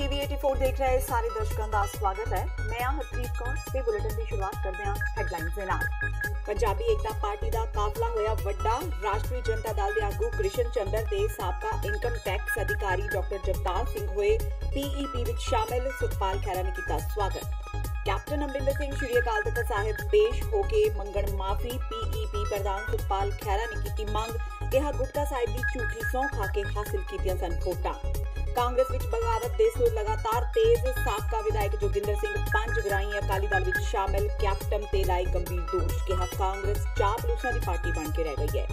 TV 84 देख रहे सारे दर्शकों का स्वागत है। मैं हरप्रीत कौर ते बुलेटिन की शुरुआत करते हैं हेडलाइंस दे नाल। पंजाबी एकता पार्टी का काफला होया वड्डा। राष्ट्रीय जनता दल के आगू कृष्ण चंद्र ते साबका इनकम टैक्स अधिकारी डॉक्टर जगतार सिंह होए PEP विच शामिल। सुखपाल खैरा ने किया स्वागत। कैप्टन अमरिंदर सिंह श्री अकाल तख्त साहिब पेश होके मंगण माफी। PEP प्रधान सुखपाल खैरा ने की मंग, कहा गुटका साहिब की झूठी सौं खा के हासिल कीतियां सन वोटां। कांग्रेस विच बगावत दे सुर लगातार तेज। साबका विधायक जोगिंदर सिंह पंजगराई अकाली दल विच शामिल। कैप्टन ते लाए गंभीर दोष, कहा कांग्रेस चापलूसां दी पार्टी बन के रह गई है।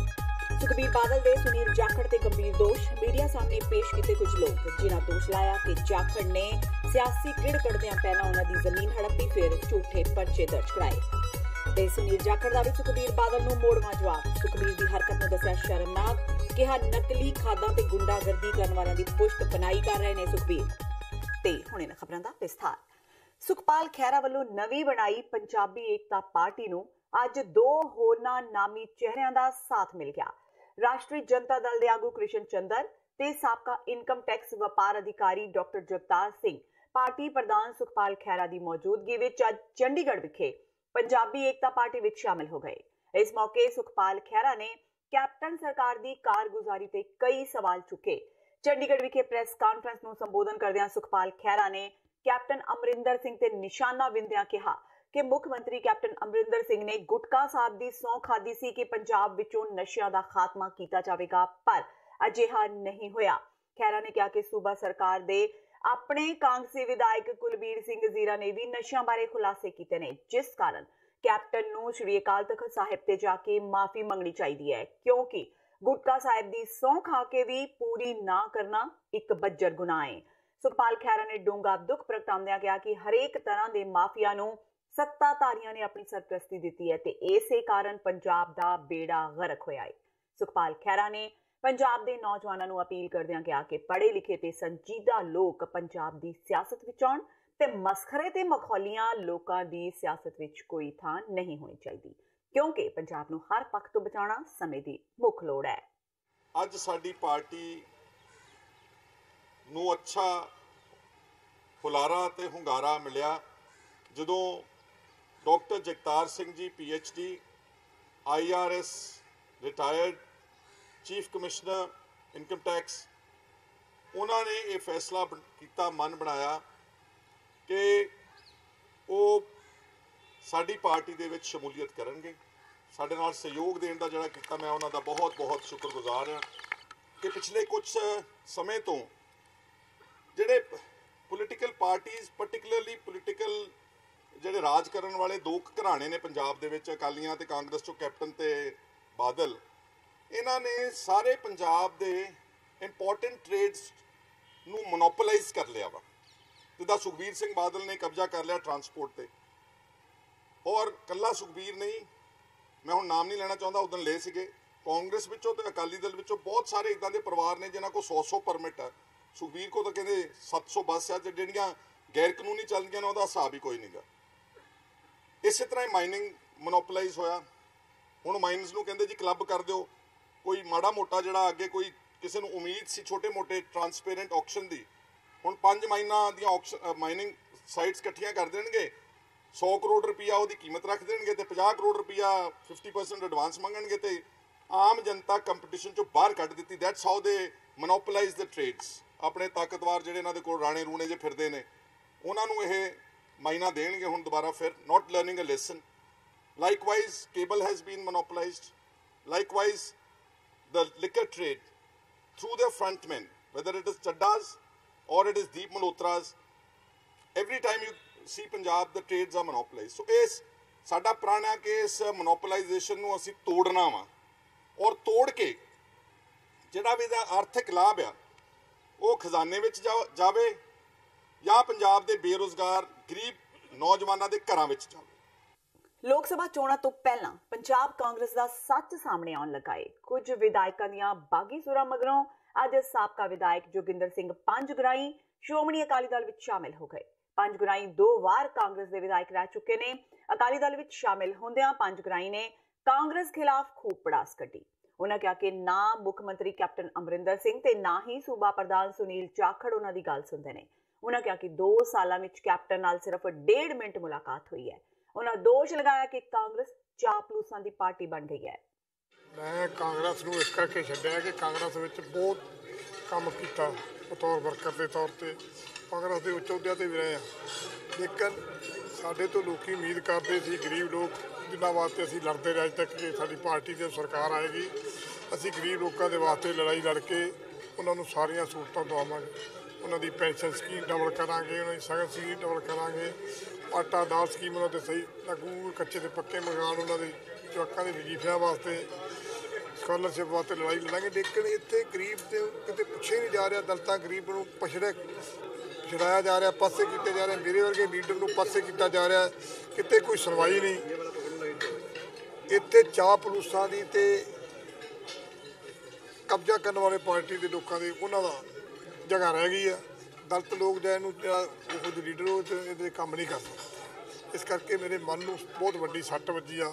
सुखबीर बादल दे सुनील जाखड़ ते गंभीर दोष मीडिया सामने पेश किए कुछ लोग, जिन्हां दोष लाया कि जाखड़ ने सियासी किड़ कढ़दियां पहला उन्हां दी जमीन हड़पी, फिर झूठे पर्चे दर्ज कराए। ते सुनील जाखड़ दा भी सुखबीर बादल नूं मोड़वा जवाब। सुखबीर दी हरकत नूं दस्सिया शर्मनाक, कहा नकली खादां ते गुंडागर्दी करन वालियां दी पुष्ट पनाई कर रहे ने सुखबीर। ते हुणे ने खबरां दा विस्तार। सुखपाल खैरा वल्लों नवीं बनाई पंजाबी एकता पार्टी नूं अज दो होरनां नामी चेहरिਆਂ ਦਾ साथ मिल गया। राष्ट्रीय जनता दल दे आगू कृष्ण चंद्र ते साबका इनकम टैक्स वपार अधिकारी डॉक्टर जगतार सिंह पार्टी प्रधान सुखपाल खैरा दी मौजूदगी विच अज चंडीगढ़ विखे पंजाबी एकता पार्टी विच शामिल हो गए। इस मौके सुखपाल खैरा ने कैप्टन सरकार दी कारगुजारी ते कई सवाल चुके। चंडीगढ़ विखे प्रेस कॉन्फ्रेंस नूं संबोधन करदिआं सुखपाल खैरा ने कैप्टन अमरिंदर सिंह ते निशाना विंदिआं कहा कि मुख मंत्री कैप्टन अमरिंदर सिंह ने गुटका साहब दी सौं खाधी सी कि पंजाब विचों नशियां दा खात्मा कीता जावेगा, पर अजिहा नहीं होया। खैरा ने कहा कि सूबा सरकार दे अपने कांग्रेसी विधायक कुलबीर सिंह जीरा ने भी नशियां बारे खुलासे कीते ने, जिस कारण कैप्टन नूं श्री अकाल तख्त साहिब ते जाके माफी मंगनी चाहिदी है, क्योंकि गुटका साहिब दी सौं खा के भी पूरी ना करना एक बज्जर गुनाह है। सुखपाल खैरा ने डूंगा दुख प्रगटाउंदिआं कहा कि हरेक तरह दे माफिया नूं सत्ताधारियां ने अपनी सरपरस्ती दी है ते इसे कारण पंजाब दा बेड़ा गर्क होया है। सुखपाल खैरा ने पंजाब दे नौजवानों नूं अपील करदिआं कहा कि पढ़े लिखे ते संजीदा लोग पंजाब दी सियासत विच आउण ते मसखरे ते मखौलियां लोकां दी सियासत विच कोई थां नहीं होनी चाहिदी, क्योंकि पंजाब नूं हर पक्ष तो बचाउणा समय दी मुख लोड़ है। अज साडी पार्टी नूं अच्छा हुलारा ते हुंगारा मिलिया जदों doctor Jagtar Singh ji PhD IRS retired chief commissioner income tax उन्होंने ये फैसला किया, मन बनाया कि वो साडी पार्टी दे विच शमूलीयत करनगे, साडे नाल सहयोग देण दा जिहड़ा कीता, मैं उन्हां दा बहुत बहुत शुक्रगुजार हाँ कि पिछले कुछ समय तो जिहड़े पोलिटिकल पार्टीज़ पर्टिकुलरली पोलिटिकल ਜਿਹੜੇ ਰਾਜ ਕਰਨ वाले दो घराने ने पंजाब दे विच अकालियां ते कांग्रेस चों कैप्टन ते बादल, इन्हां ने सारे पंजाब दे इंपॉर्टेंट ट्रेड्स नूं मोनोपोलाइज कर लिया वा। जिद्दां सुखबीर सिंह बादल ने कब्जा कर लिया ट्रांसपोर्ट ते, और कल्ला सुखबीर नहीं, मैं हुण नाम नहीं लेना चाहुंदा, उदन ले सीगे कांग्रेस विचों ते अकाली दल विचों बहुत सारे इदां दे परिवार ने जिन्हां कोल 100 परमिट है। सुखबीर को तो कहंदे 700 बस है, ते जिहड़ियां गैर कानूनी चलदियां ने उहदा हिसाब ही कोई नहीं गा। इस तरह ही माइनिंग मोनोपोलाइज होया। हुण माइनस नूं कहंदे जी क्लब कर दिओ, कोई माड़ा मोटा जिहड़ा अगे कोई किसी नूं उम्मीद सी छोटे मोटे ट्रांसपेरेंट ऑक्शन दी, हुण 5 माइनां दियां माइनिंग साइट्स इकट्ठियां कर देणगे, 100 करोड़ रुपया उहदी कीमत रख देणगे ते 50 करोड़ रुपया 50% एडवांस मंगणगे ते आम जनता कंपीटिशन चों बाहर कढ दित्ती। That's how they monopolise the trades. अपने ताकतवर जिहड़े इन्हां दे कोल राणे रूणे जे फिरदे ने उहनां नूं इह माइना देणगे हुण दोबारा, फिर not learning a lesson. Likewise cable has been monopolised, likewise the liquor trade through the frontman, whether it is Chaddas or it is Deep Malhotras, every time you see Punjab the trades are monopolized. So इस साडा प्रण है कि इस monopolisation नूं असीं तोड़ना वा, और तोड़ के जिहड़ा भी इहदा आर्थिक लाभ आ वो खजाने विच जावे या पंजाब दे बेरोजगार गरीब नौजवानों के घरां विच जावे। लोक सभा चोणां तो पहलां पंजाब कांग्रेस का सच सामने आउण लगा है। कुछ विधायकों दीआं बागी सुरां मगरों अज साबका विधायक जोगिंदर सिंह पंजगराई श्रोमणी अकाली दल विच शामिल हो गए। पंजगराई 2 वार कांग्रेस के विधायक रह चुके ने। अकाली दल विच शामिल होंदिआं पंजगराई ने कांग्रेस खिलाफ खूब पड़ास कड्ढी। उन्होंने कहा कि ना मुख मंत्री कैप्टन अमरिंदर सिंह ते ना ही सूबा प्रधान सुनील जाखड़ उन्हां दी गल सुनदे ने। उन्होंने कहा कि 2 सालों में कैप्टन नाल सिर्फ 1.5 मिनट मुलाकात हुई है। उन्होंने दोष लगाया कि कांग्रेस चापलूसां दी पार्टी बन गई है। मैं कांग्रेस नूं इस करके छड्डिया कि कांग्रेस विच बहुत काम कीता बतौर वर्कर के तौर पर, कांग्रेस के उच्च अहुदिਆਂ ਤੇ भी रहे हैं, लेकिन साडे तो लोग उम्मीद करते सी, गरीब लोग जिन्हां वास्ते असीं लड़ते रहे अज तक कि साडी पार्टी की सरकार आएगी, असीं गरीब लोगों के वास्ते लड़ाई लड़ के उन्होंने सारियां सहूलतां दवावांगे, उन्होंने पेंशन स्कीम डबल करांगे, उन्होंने सगन स्कीम डबल करांगे, आटा दाल स्कीम उन्होंने सही लागू, कच्चे ते पक्के मकान उन्होंने जवाकां दे वजीफिਆਂ वास्ते, स्कॉलरशिप वास्ते लड़ाई लड़ांगे। लेकिन इत्थे गरीब तो किते पुछे नहीं जा रहा, दलितां गरीब नूं छड़ाया जा रहा, पासे किए जा रहे, मेरे वर्गे लीडर नूं पासे किया जा रहा, किते कोई सुनवाई नहीं। इत्थे चापलूसां दी ते कब्जा करने वाले पार्टी के लोगों की उन्हों का जगह रह गई है। दलित लोग जो लीडर ये काम नहीं कर सकते। इस करके मेरे मन में बहुत वड्डी सट्ट वजी आ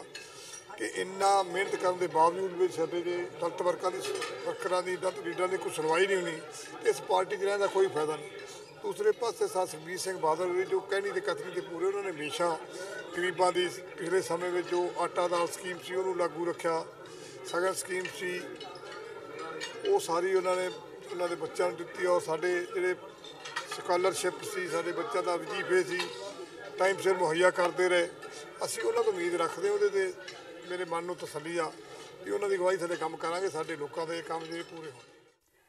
कि इन्ना मेहनत करने के बावजूद भी साडे दलित वर्करां दी दलित लीडरां की कोई सुनवाई नहीं होनी, इस पार्टी रहने का कोई फायदा नहीं। दूसरे पासे साथ सुखबीर सिंह बादल जो कहनी ते कथनी ते पूरे, उन्होंने हमेशा गरीबों की पिछले समय में जो आटा दाल स्कीम सी उन्होंने लागू रखा, सगन स्कीम सी वो सारी उन्होंने उन्होंने बच्चों को दी, और साढ़े जोड़े स्कॉलरशिप सी साढ़े बच्चों का वजीफे सी टाइम सिर मुहैया करते रहे। असीं उन्हों तो उम्मीद रखते वो, मेरे मन में तसल्ली आ कि उन्होंने अगवाई थले काम करांगे, साडे लोकां दे काम जिहड़े पूरे होण।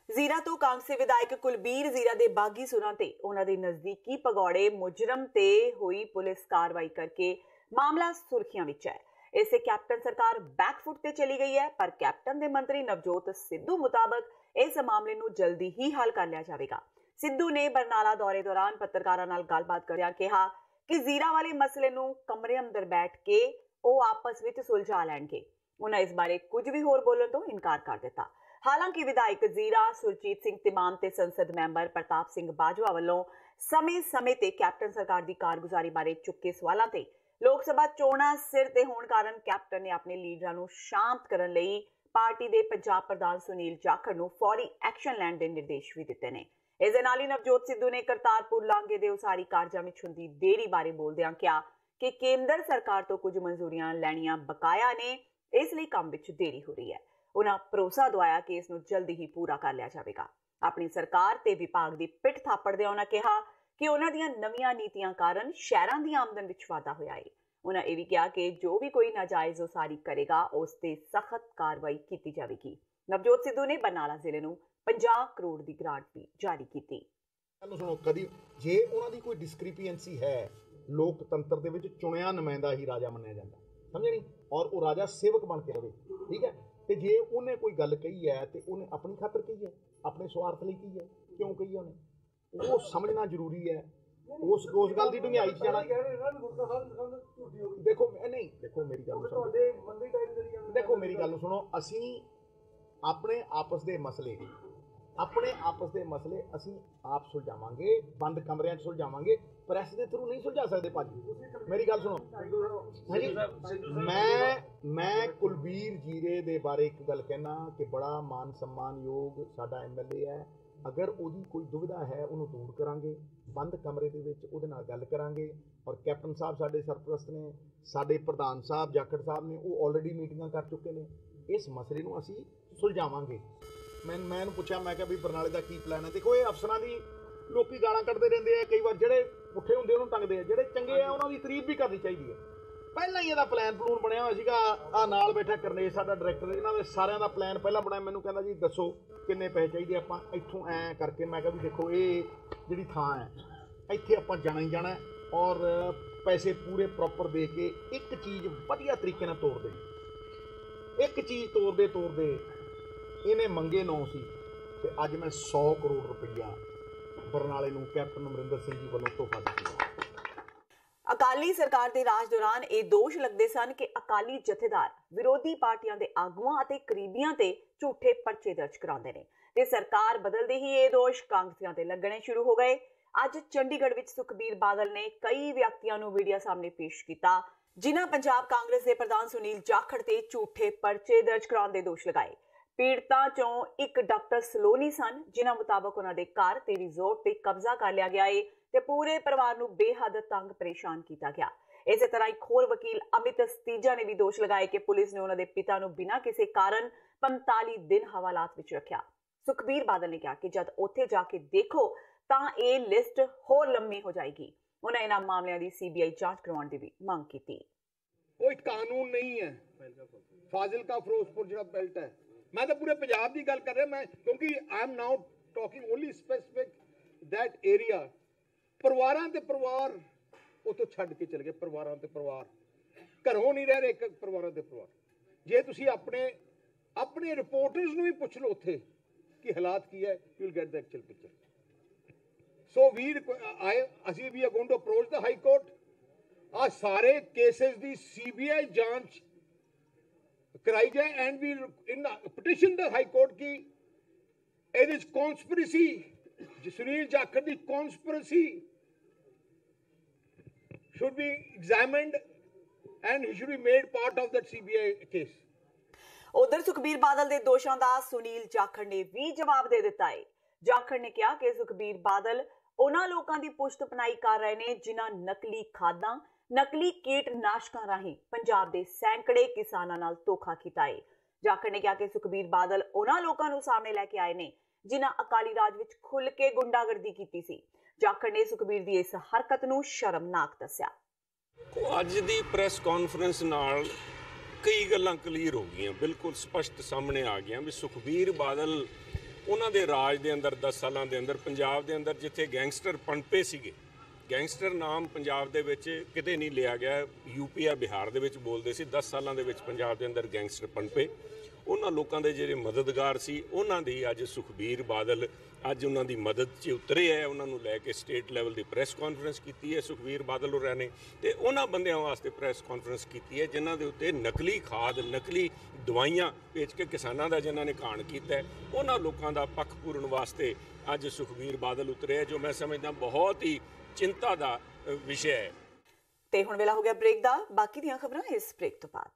जीरा तो कांग्रेसी विधायक कुलबीर जीरा दे बागी सुरां ते उन्हां दे नज़दीकी भगौड़े मुजरम ते हुई पुलिस कार्रवाई करके मामला सुर्खियां विच है। इससे कैप्टन सरकार बैकफुट ते चली गई है, पर कैप्टन दे मंत्री नवजोत सिद्धू मुताबिक इस मामले नूं जल्दी ही हल कर लिया जाएगा। सिद्धू ने बरनाला दौरे दौरान पत्रकारां नाल गलबात करदिआं कहा कि जीरा वाले मसले नूं कमरे अंदर बैठ के ਉਹ आपस ਵਿੱਚ सुलझा लैणगे। उन्हें इस बारे कुछ भी होर बोलण तो इनकार कर दिता। हालांकि विधायक जीरा सुरजीत सिंह तिमाम ते संसद मैंबर प्रताप सिंह बाजवा वालों समय ते कैप्टन सरकार की कारगुजारी बारे चुके सवालों ते लोक सभा चोणां सिर ते होण कारण कैप्टन ने अपने लीडरां नूं शांत करन लई पार्टी के पंजाब प्रधान सुनील जाखड़ नूं फौरी एक्शन लैण दे निर्देश भी दिते ने। इस दे नाल ही नवजोत सिद्धू ने करतारपुर लांघे दे उसारी कारजां विच हुंदी देरी बारे बोलदिआं कहा कि केंद्र सरकार तो कुछ मंजूरियां लैणियां बकाया ने, इसलिए काम विच देरी हो रही है। उन्होंने भरोसा दवाया कि इसनूं जल्दी ही पूरा कर लिया जाएगा। अपनी सरकार ते विभाग की पिठ थापड़दिआं उन्होंने कहा कि उन्हां दीआं नवीआं नीतियां कारण शहरां दी आमदन विच वाधा होया है। उन्होंने यह भी कहा कि जो भी कोई नाजायज उसारी करेगा उस ते सख्त कार्रवाई की जाएगी। नवजोत सिद्धू ने बरनाला जिले नूं 50 करोड़ की ग्रांट भी जारी की। सुनो, कदी जे उन्हां दी कोई डिस्क्रिपिएंसी है, लोकतंत्र दे विच चुनिया नुमाइंदा ही राजा मन्निया जाता, समझे नहीं, और वो राजा सेवक बन के रहे, ठीक है। तो जे उन्हें कोई गल कही है तो उन्हें अपनी खातर कही है, अपने स्वार्थ लिए कही है, क्यों कही है उन्हें, वो समझना जरूरी है। उस गल की डूंघाई च जाना, देखो नहीं, देखो मेरी गल सुनो, देखो मेरी गल सुनो, असीं अपने आपस के मसले असीं आप सुलझावांगे, बंद कमरिਆਂ 'ਚ सुलझावांगे, प्रैस के थ्रू नहीं सुलझा सकते भाजी। मेरी गल सुनो, हाँ जी, मैं कुलबीर जीरे दे बारे एक गल कहना कि बड़ा मान सम्मान योग साडा MLA है। अगर उहदी कोई दुविधा है उन्होंने दूर करांगे, बंद कमरे दे विच उहदे नाल गल करांगे। और कैप्टन साहब साडे सरप्रस्त ने, साडे प्रधान साहब जाखड़ साहब ने, वो ऑलरेडी मीटिंगां कर चुके हैं, इस मसले नूं असीं सुलझावांगे। मैं पूछा, मैं क्या भी बरनाले का की प्लान है। देखो ये अफसरां दी लोकी गालां कड्डदे रहिंदे आ, कई बार जिहड़े पुट्ठे हुंदे उन्होंने टंगदे आ, जिहड़े चंगे आ उन्हां दी तारीफ भी करनी चाहिए है। पहला ही इहदा प्लान प्लून बनया होया सीगा, आ नाल बैठा करनेश साडा डायरैक्टर, इन्हां दे सारिਆਂ ਦਾ प्लान पहला बनाया। मैनूं कहंदा जी दसो किन्ने पैसे चाहिए, आपां इत्थों ऐ करके, मैं कहा भी देखो ये जिहड़ी थां है इत्थे आपां जाना ही जाना, और पैसे पूरे प्रॉपर दे के एक चीज़ वधिया तरीके नाल तोड़ दे। एक चीज़ तोड़दे इन्हें मंगे 9 सी, ते अज मैं 100 करोड़ रुपया बरनाले नूं कैप्टन अमरिंदर सिंह जी वालों तोहफा दित्ता। अकाली सरकार के राज दौरान ये दोष लगते सन कि अकाली जथेदार विरोधी पार्टियां दे आगुआं अते करीबियां ते झूठे पर्चे दर्ज कराउंदे ने, ते सरकार बदलते ही ये दोष कांग्रेसियां ते लगने शुरू हो गए। अज चंडीगढ़ विच सुखबीर बादल ने कई व्यक्तियों नूं मीडिया सामने पेश किया, जिन्हां पंजाब कांग्रेस के प्रधान सुनील जाखड़ ते झूठे पर्चे दर्ज कराउण दे दोष लगाए। ਪੀੜਤਾਂ ਚੋਂ ਇੱਕ ਡਾਕਟਰ ਸਲੋਨੀ ਸਨ, ਜਿਨ੍ਹਾਂ ਮੁਤਾਬਕ ਉਹਨਾਂ ਦੇ ਘਰ ਤੇ ਰਿਜ਼ੋਰਟ ਤੇ ਕਬਜ਼ਾ ਕਰ ਲਿਆ ਗਿਆ ਏ ਤੇ ਪੂਰੇ ਪਰਿਵਾਰ ਨੂੰ ਬੇਹੱਦ ਤੰਗ ਪਰੇਸ਼ਾਨ ਕੀਤਾ ਗਿਆ। ਇਸੇ ਤਰ੍ਹਾਂ ਇੱਕ ਹੋਰ ਵਕੀਲ ਅਮਿਤ ਸਤੀਜਾ ਨੇ ਵੀ ਦੋਸ਼ ਲਗਾਏ ਕਿ ਪੁਲਿਸ ਨੇ ਉਹਨਾਂ ਦੇ ਪਿਤਾ ਨੂੰ ਬਿਨਾਂ ਕਿਸੇ ਕਾਰਨ 45 ਦਿਨ ਹਵਾਲਾਤ ਵਿੱਚ ਰੱਖਿਆ। ਸੁਖਬੀਰ ਬਾਦਲ ਨੇ ਕਿਹਾ ਕਿ ਜਦ ਉੱਥੇ ਜਾ ਕੇ ਦੇਖੋ ਤਾਂ ਇਹ ਲਿਸਟ ਹੋਰ ਲੰਮੀ ਹੋ ਜਾਏਗੀ। ਉਹਨਾਂ ਇਹਨਾਂ ਮਾਮਲਿਆਂ ਦੀ CBI ਜਾਂਚ ਕਰਵਾਉਣ ਦੀ ਵੀ ਮੰਗ ਕੀਤੀ। कोई कानून नहीं है फाजिलका फिरोजपुर जो बेल्ट है, मैं तो पूरे पंजाब की गल कर रहा मैं, क्योंकि I am now talking only specific that area. परिवारां ते परिवार उतो छड्ड के चले गए, परिवारां ते परिवार घरों नहीं रह रहे, परिवारां ते परिवार। जे तुसी अपने रिपोर्टर्स नूं भी पुछ लो उत्थे कि हालात की है, you will get the actual picture. So असीं we are going to approach the high court. आ सारे केसेस दी CBI जांच कराई जाए and we in petition the high court की it is conspiracy, Sunil Jakhar दी conspiracy should be examined and he should be made part of that CBI case। ਉਧਰ ਸੁਖਬੀਰ ਬਾਦਲ ਦੇ ਦੋਸ਼ਾਂ ਦਾ ਸੁਨੀਲ ਜਾਖੜ ਨੇ ਵੀ ਜਵਾਬ ਦੇ ਦਿੱਤਾ ਹੈ। ਜਾਖੜ ਨੇ ਕਿਹਾ ਕਿ ਸੁਖਬੀਰ ਬਾਦਲ ਉਹਨਾਂ ਲੋਕਾਂ ਦੀ ਪੁਸ਼ਤ ਪਨਾਈ ਕਰ ਰਹੇ ਨੇ ਜਿਨ੍ਹਾਂ ਨਕਲੀ ਖਾਦਾਂ, ਨਕਲੀ ਕੀਟਨਾਸ਼ਕਾਂ ਰਾਹੀਂ ਪੰਜਾਬ ਦੇ ਸੈਂਕੜੇ ਕਿਸਾਨਾਂ ਨਾਲ ਧੋਖਾ ਕੀਤਾ ਹੈ। ਜਾਖੜ ਨੇ ਕਿਹਾ ਕਿ ਸੁਖਬੀਰ ਬਾਦਲ ਉਹਨਾਂ ਲੋਕਾਂ ਨੂੰ ਸਾਹਮਣੇ ਲੈ ਕੇ ਆਏ ਨੇ ਜਿਨ੍ਹਾਂ ਅਕਾਲੀ ਰਾਜ ਵਿੱਚ ਖੁੱਲ੍ਹ ਕੇ ਗੁੰਡਾਗਰਦੀ ਕੀਤੀ ਸੀ। ਜਾਖੜ ਨੇ ਸੁਖਬੀਰ ਦੀ ਇਸ ਹਰਕਤ ਨੂੰ ਸ਼ਰਮਨਾਕ ਦੱਸਿਆ। ਅੱਜ ਦੀ ਪ੍ਰੈਸ ਕਾਨਫਰੰਸ ਨਾਲ ਕਈ ਗੱਲਾਂ ਕਲੀਅਰ ਹੋ ਗਈਆਂ, ਬਿਲਕੁਲ ਸਪਸ਼ਟ ਸਾਹਮਣੇ ਆ ਗਈਆਂ ਵੀ ਸੁਖਬੀਰ ਬਾਦਲ ਉਹਨਾਂ ਦੇ ਰਾਜ ਦੇ ਅੰਦਰ 10 ਸਾਲਾਂ ਦੇ ਅੰਦਰ ਪੰਜਾਬ ਦੇ ਅੰਦਰ ਜਿੱਥੇ ਗੈਂਗਸਟਰ ਪਣਪੇ ਸੀਗੇ, ਗੈਂਗਸਟਰ ਨਾਮ ਪੰਜਾਬ ਦੇ ਵਿੱਚ ਕਿਤੇ ਨਹੀਂ ਲਿਆ ਗਿਆ, UP ਜਾਂ ਬਿਹਾਰ ਦੇ ਵਿੱਚ ਬੋਲਦੇ ਸੀ। 10 ਸਾਲਾਂ ਦੇ ਵਿੱਚ ਪੰਜਾਬ ਦੇ ਅੰਦਰ ਗੈਂਗਸਟਰ ਪਣਪੇ, ਉਹਨਾਂ ਲੋਕਾਂ ਦੇ ਜਿਹੜੇ ਮਦਦਗਾਰ ਸੀ ਉਹਨਾਂ ਦੀ ਅੱਜ ਸੁਖਬੀਰ ਬਾਦਲ ਅੱਜ ਉਹਨਾਂ ਦੀ ਮਦਦ 'ਚ ਉਤਰੇ ਹੈ। ਉਹਨਾਂ ਨੂੰ ਲੈ ਕੇ ਸਟੇਟ ਲੈਵਲ ਦੀ ਪ੍ਰੈਸ ਕਾਨਫਰੰਸ ਕੀਤੀ ਹੈ ਸੁਖਬੀਰ ਬਾਦਲ ਹੋਰਾਂ ਨੇ, ਤੇ ਉਹਨਾਂ ਬੰਦਿਆਂ ਵਾਸਤੇ ਪ੍ਰੈਸ ਕਾਨਫਰੰਸ ਕੀਤੀ ਹੈ ਜਿਨ੍ਹਾਂ ਦੇ ਉੱਤੇ ਨਕਲੀ ਖਾਦ, ਨਕਲੀ ਦਵਾਈਆਂ ਵੇਚ ਕੇ ਕਿਸਾਨਾਂ ਦਾ ਜਿਨ੍ਹਾਂ ਨੇ ਘਾਣ ਕੀਤਾ, ਉਹਨਾਂ ਲੋਕਾਂ ਦਾ ਪੱਖ ਪੂਰਨ ਵਾਸਤੇ ਅੱਜ ਸੁਖਬੀਰ ਬਾਦਲ ਉਤਰੇ, ਜੋ ਮੈਂ ਸਮਝਦਾ ਬਹੁਤ ਹੀ ਚਿੰਤਾ ਦਾ ਵਿਸ਼ਾ ਹੈ। ਤੇ ਹੁਣ ਵੇਲਾ ਹੋ ਗਿਆ ਬ੍ਰੇਕ ਦਾ। ਬਾਕੀ ਦੀਆਂ ਖਬਰਾਂ ਇਸ ਬ੍ਰੇਕ ਤੋਂ ਬਾਅਦ।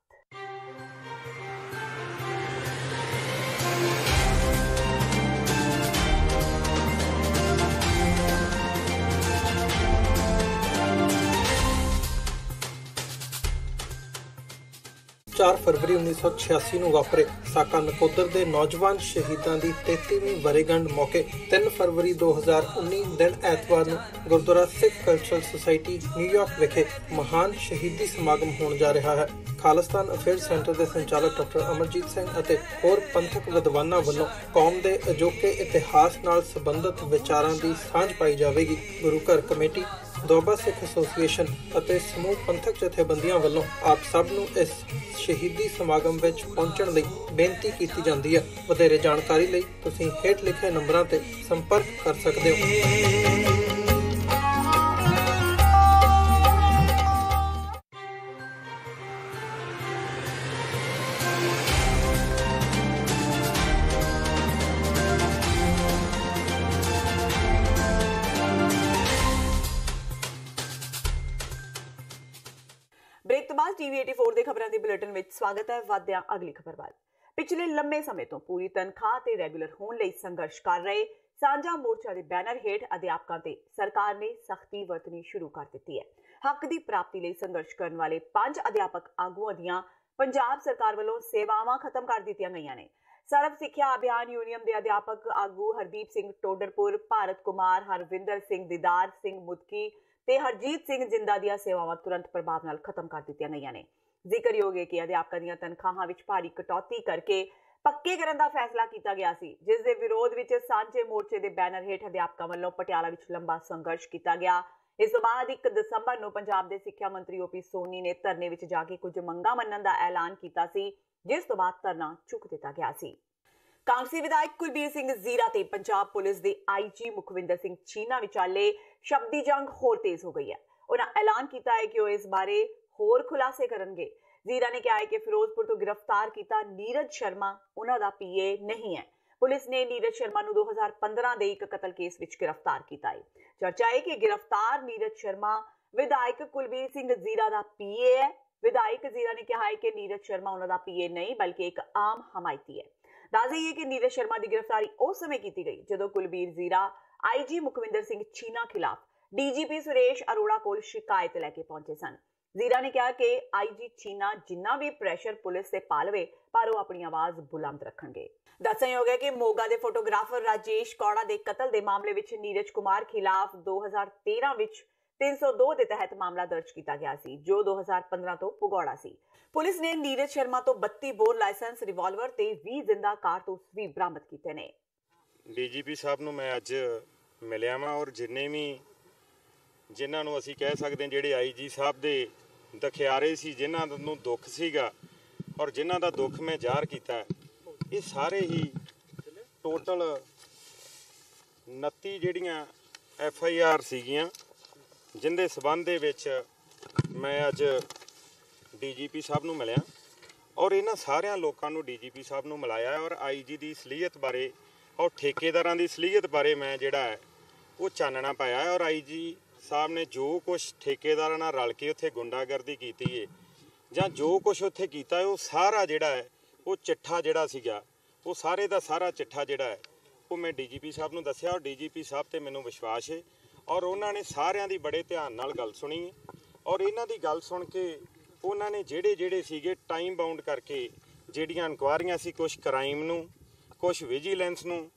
फरवरी 1986 ਨੂੰ ਵਾਪਰੇ ਸਾਕਾ ਨਕੋਦਰ ਦੇ ਨੌਜਵਾਨ ਸ਼ਹੀਦਾਂ ਦੀ 33ਵੀਂ ਵਰ੍ਹੇਗੰਢ ਮੌਕੇ 3 ਫਰਵਰੀ 2019 ਦਿਨ ਐਤਵਾਰ ਨੂੰ ਗੁਰਦੁਆਰਾ ਸਿੱਖ ਕਲਚਰਲ ਸੁਸਾਇਟੀ ਨਿਊਯਾਰਕ ਵਿਖੇ ਮਹਾਨ ਸ਼ਹੀਦੀ ਸਮਾਗਮ ਹੋਣ ਜਾ ਰਿਹਾ ਹੈ। ਖਾਲਿਸਤਾਨ ਅਫੇਅਰਸ ਸੈਂਟਰ ਦੇ ਸੰਚਾਲਕ ਡਾਕਟਰ ਅਮਰਜੀਤ ਸਿੰਘ ਅਤੇ ਹੋਰ ਪੰਥਕ ਵਿਦਵਾਨਾਂ ਵੱਲੋਂ ਕੌਮ ਦੇ ਅਜੋਕੇ ਇਤਿਹਾਸ ਨਾਲ ਸੰਬੰਧਿਤ ਵਿਚਾਰਾਂ ਦੀ ਸਾਂਝ ਪਾਈ ਜਾਵੇਗੀ। ਗੁਰੂ ਘਰ ਕਮੇਟੀ, ਦੁਆਬਾ ਸਿੱਖ ਐਸੋਸੀਏਸ਼ਨ ਅਤੇ ਸਮੂਹ ਪੰਥਕ ਜਥੇਬੰਦੀਆਂ ਵੱਲੋਂ ਆਪ ਸਭ ਨੂੰ ਇਸ ਸ਼ਹੀਦੀ ਸਮਾਗਮ ਵਿੱਚ ਪਹੁੰਚਣ ਲਈ ਬੇਨਤੀ ਕੀਤੀ ਜਾਂਦੀ ਹੈ। ਵਧੇਰੇ ਜਾਣਕਾਰੀ ਲਈ ਤੁਸੀਂ ਹੇਠ ਲਿਖੇ ਨੰਬਰਾਂ ਤੇ ਸੰਪਰਕ ਕਰ ਸਕਦੇ ਹੋ। ਬ੍ਰੇਕ ਤੋਂ ਬਾਅਦ TV 84 ਦੇ ਖਬਰਾਂ ਦੇ ਬੁਲੇਟਿਨ ਵਿੱਚ ਸਵਾਗਤ ਹੈ। ਵਧਦਿਆਂ ਅਗਲੀ ਖਬਰ ਵੱਲ। ਪਿਛਲੇ ਲੰਮੇ ਸਮੇਂ ਤੋਂ ਪੂਰੀ ਤਨਖਾਹ ਤੇ ਰੈਗੂਲਰ ਹੋਣ ਲਈ ਸੰਘਰਸ਼ ਕਰ ਰਹੇ ਸਾਂਝਾ ਮੋਰਚਾ ਦੇ ਬੈਨਰ ਹੇਠ ਅਧਿਆਪਕਾਂ ਤੇ ਸਰਕਾਰ ਨੇ ਸਖਤੀ ਵਰਤਣੀ ਸ਼ੁਰੂ ਕਰ ਦਿੱਤੀ ਹੈ। ਹੱਕ ਦੀ ਪ੍ਰਾਪਤੀ ਲਈ ਸੰਘਰਸ਼ ਕਰਨ ਵਾਲੇ 5 ਅਧਿਆਪਕ ਆਗੂਆਂ ਦੀਆਂ ਪੰਜਾਬ ਸਰਕਾਰ ਵੱਲੋਂ ਸੇਵਾਵਾਂ ਖਤਮ ਕਰ ਦਿੱਤੀਆਂ ਗਈਆਂ ਨੇ। ਸਰਵ ਸਿੱਖਿਆ ਅਭਿਆਨ ਯੂਨੀਅਨ ਦੇ ਅਧਿਆਪਕ ਆਗੂ ਹਰਦੀਪ ਸਿੰਘ ਟੋਡਰਪੁਰ, ਭਾਰਤ ਕੁਮਾਰ, ਹਰਵਿੰਦਰ ਸਿੰਘ, ਦੀਦਾਰ ਸਿੰਘ ਮੁਦਕੀ ਤੇ ਹਰਜੀਤ ਸਿੰਘ ਜਿੰਦਾ ਦੀਆਂ ਸੇਵਾਵਾਂ ਤੁਰੰਤ ਪ੍ਰਭਾਵ ਨਾਲ ਖਤਮ ਕਰ ਦਿੱਤੀਆਂ ਗਈਆਂ ਨੇ। ਜ਼ਿਕਰਯੋਗ ਹੈ ਕਿ ਅਧਿਆਪਕਾਂ ਦੀਆਂ ਤਨਖਾਹਾਂ ਵਿੱਚ ਭਾਰੀ ਕਟੌਤੀ ਕਰਕੇ ਪੱਕੇ ਕਰਨ ਦਾ ਫੈਸਲਾ ਕੀਤਾ ਗਿਆ ਸੀ, ਜਿਸ ਦੇ ਵਿਰੋਧ ਵਿੱਚ ਸਾਂਝੇ ਮੋਰਚੇ ਦੇ ਬੈਨਰ ਹੇਠ ਅਧਿਆਪਕਾਂ ਵੱਲੋਂ ਪਟਿਆਲਾ ਵਿੱਚ ਲੰਬਾ ਸੰਘਰਸ਼ ਕੀਤਾ ਗਿਆ। ਇਸ ਤੋਂ ਬਾਅਦ 1 ਦਸੰਬਰ ਨੂੰ ਪੰਜਾਬ ਦੇ ਸਿੱਖਿਆ ਮੰਤਰੀ OP ਸੋਨੀ ਨੇ ਧਰਨੇ ਵਿੱਚ ਜਾ ਕੇ ਕੁਝ ਮੰਗਾਂ ਮੰਨਣ ਦਾ ਐਲਾਨ ਕੀਤਾ ਸੀ, ਜਿਸ ਤੋਂ ਬਾਅਦ ਧਰਨਾ ਚੁੱਕ ਦਿੱਤਾ ਗਿਆ ਸੀ। ਕਾਂਗਰਸੀ ਵਿਧਾਇਕ ਕੁਲਬੀਰ ਸਿੰਘ ਜ਼ੀਰਾ ਤੇ ਪੰਜਾਬ ਪੁਲਿਸ ਦੇ IG ਮੁਖਵਿੰਦਰ ਸਿੰਘ ਚੀਨਾ ਵਿਚਾਲੇ ਸ਼ਬਦੀ ਜੰਗ ਹੋਰ ਤੇਜ਼ ਹੋ ਗਈ ਹੈ। ਉਹਨਾਂ ਐਲਾਨ ਕੀਤਾ ਹੈ ਕਿ ਉਹ ਇਸ ਬਾਰੇ ਹੋਰ ਖੁਲਾਸੇ ਕਰਨਗੇ। ਜ਼ੀਰਾ ਨੇ ਕਿਹਾ ਹੈ ਕਿ ਫਿਰੋਜ਼ਪੁਰ ਤੋਂ ਗ੍ਰਿਫਤਾਰ ਕੀਤਾ ਨੀਰਜ ਸ਼ਰਮਾ ਉਹਨਾਂ ਦਾ PA ਨਹੀਂ ਹੈ। ਪੁਲਿਸ ਨੇ ਨੀਰਜ ਸ਼ਰਮਾ ਨੂੰ 2015 ਦੇ ਇੱਕ ਕਤਲ ਕੇਸ ਵਿੱਚ ਗ੍ਰਿਫਤਾਰ ਕੀਤਾ ਹੈ। ਚਰਚਾ ਹੈ ਕਿ ਗ੍ਰਿਫਤਾਰ ਨੀਰਜ ਸ਼ਰਮਾ ਵਿਧਾਇਕ ਕੁਲਬੀਰ ਸਿੰਘ ਜ਼ੀਰਾ ਦਾ PA ਹੈ। ਵਿਧਾਇਕ ਜ਼ੀਰਾ ਨੇ ਕਿਹਾ ਹੈ ਕਿ ਨੀਰਜ ਸ਼ਰਮਾ ਉਹਨਾਂ ਦਾ PA ਨਹੀਂ ਬਲਕਿ ਇੱਕ ਆਮ ਹਮਾਇਤੀ ਹੈ। ਦੱਸ ਦੇਈਏ ਕਿ ਨੀਰਜ ਸ਼ਰਮਾ ਦੀ ਗ੍ਰਿਫਤਾਰੀ ਉਸ ਸਮੇਂ ਕੀਤੀ ਗਈ ਜਦੋਂ ਕੁਲਬੀਰ ਜ਼ੀਰਾ IG ਮੁਖਵਿੰਦਰ ਸਿੰਘ ਚੀਨਾ ਖਿਲਾਫ DGP ਸੁਰੇਸ਼ ਅਰੋੜਾ ਕੋਲ ਸ਼ਿਕਾਇਤ ਲੈ ਕੇ ਪਹੁੰਚੇ ਸਨ। ਜ਼ੀਰਾ ਨੇ ਕਿਹਾ ਕਿ IG ਚੀਨਾ ਜਿੰਨਾ ਵੀ ਪ੍ਰੈਸ਼ਰ ਪੁਲਿਸ ਤੇ ਪਾ ਲਵੇ ਪਰ ਉਹ ਆਪਣੀ ਆਵਾਜ਼ ਬੁਲੰਦ ਰੱਖਣਗੇ। ਦੱਸਣਯੋਗ ਹੈ ਕਿ ਮੋਗਾ ਦੇ ਫੋਟੋਗ੍ਰਾਫਰ ਰਾਜੇਸ਼ ਕੌੜਾ ਦੇ ਕਤਲ ਦੇ ਮਾਮਲੇ ਵਿੱਚ ਨੀਰਜ ਕੁਮਾਰ ਖਿਲਾਫ 2013 ਵਿੱਚ 302 ਦੇ ਤਹਿਤ ਮਾਮਲਾ ਦਰਜ ਕੀਤਾ ਗਿਆ ਸੀ, ਜੋ 2015 ਤੋਂ ਭਗੌੜਾ ਸੀ। ਪੁਲਿਸ ਨੇ ਨੀਰਜ ਸ਼ਰਮਾ ਤੋਂ 32 ਬੋਰ ਲਾਇਸੈਂਸ ਰਿਵਾਲਵਰ ਤੇ 20 ਜ਼ਿੰਦਾ ਕਾਰਤੂਸ ਵੀ ਬਰਾਮਦ ਕੀਤੇ ਨੇ। DGP ਸਾਹਿਬ ਨੂੰ ਮੈਂ ਅੱਜ ਮਿਲਿਆ ਵਾਂ ਔਰ ਜਿਨ੍ਹਾਂ ਨੂੰ ਅਸੀਂ ਕਹਿ ਸਕਦੇ ਜਿਹੜੇ IG ਸਾਹਿਬ ਦੇ ਦਖਿਆਰੇ ਸੀ, ਜਿਨ੍ਹਾਂ ਨੂੰ ਦੁੱਖ ਸੀਗਾ ਔਰ ਜਿਨ੍ਹਾਂ ਦਾ ਦੁੱਖ ਮੈਂ ਜ਼ਾਹਰ ਕੀਤਾ, ਇਹ ਸਾਰੇ ਹੀ ਟੋਟਲ 29 ਜਿਹੜੀਆਂ FIR ਸੀਗੀਆਂ ਜਿੰਦੇ ਸਬੰਧ ਦੇ ਵਿੱਚ ਮੈਂ ਅੱਜ DGP ਸਾਹਿਬ ਨੂੰ ਮਿਲਿਆ ਔਰ ਇਹਨਾਂ ਸਾਰਿਆਂ ਲੋਕਾਂ ਨੂੰ DGP ਸਾਹਿਬ ਨੂੰ ਮਿਲਾਇਆ ਔਰ IG ਦੀ ਸਲੀਅਤ ਬਾਰੇ ਔਰ ਠੇਕੇਦਾਰਾਂ ਦੀ ਸਲੀਅਤ ਬਾਰੇ ਮੈਂ ਜਿਹੜਾ ਹੈ ਉਹ ਚਾਨਣਾ ਪਾਇਆ ਔਰ IG ਸਾਹਿਬ ਨੇ ਜੋ ਕੁਝ ਠੇਕੇਦਾਰਾਂ ਨਾਲ ਰਲ ਕੇ ਉੱਥੇ ਗੁੰਡਾਗਰਦੀ ਕੀਤੀ ਹੈ ਜਾਂ ਜੋ ਕੁਝ ਉੱਥੇ ਕੀਤਾ ਹੈ, ਉਹ ਸਾਰਾ ਜਿਹੜਾ ਹੈ ਉਹ ਚਿੱਠਾ ਜਿਹੜਾ ਸੀਗਾ, ਉਹ ਸਾਰੇ ਦਾ ਸਾਰਾ ਚਿੱਠਾ ਜਿਹੜਾ ਹੈ ਉਹ ਮੈਂ DGP ਸਾਹਿਬ ਨੂੰ ਦੱਸਿਆ ਔਰ DGP ਸਾਹਿਬ ਤੇ ਮੈਨੂੰ ਵਿਸ਼ਵਾਸ ਹੈ ਔਰ ਉਹਨਾਂ ਨੇ ਸਾਰਿਆਂ ਦੀ ਬੜੇ ਧਿਆਨ ਨਾਲ ਗੱਲ ਸੁਣੀ ਹੈ ਔਰ ਇਹਨਾਂ ਦੀ ਗੱਲ ਸੁਣ ਕੇ ਉਹਨਾਂ ਨੇ ਜਿਹੜੇ ਸੀਗੇ ਟਾਈਮ ਬਾਉਂਡ ਕਰਕੇ ਜਿਹੜੀਆਂ ਇਨਕੁਆਰੀਆਂ ਸੀ, ਕੁਝ ਕ੍ਰਾਈਮ ਨੂੰ, ਕੁਝ ਵਿਜੀਲੈਂਸ ਨੂੰ,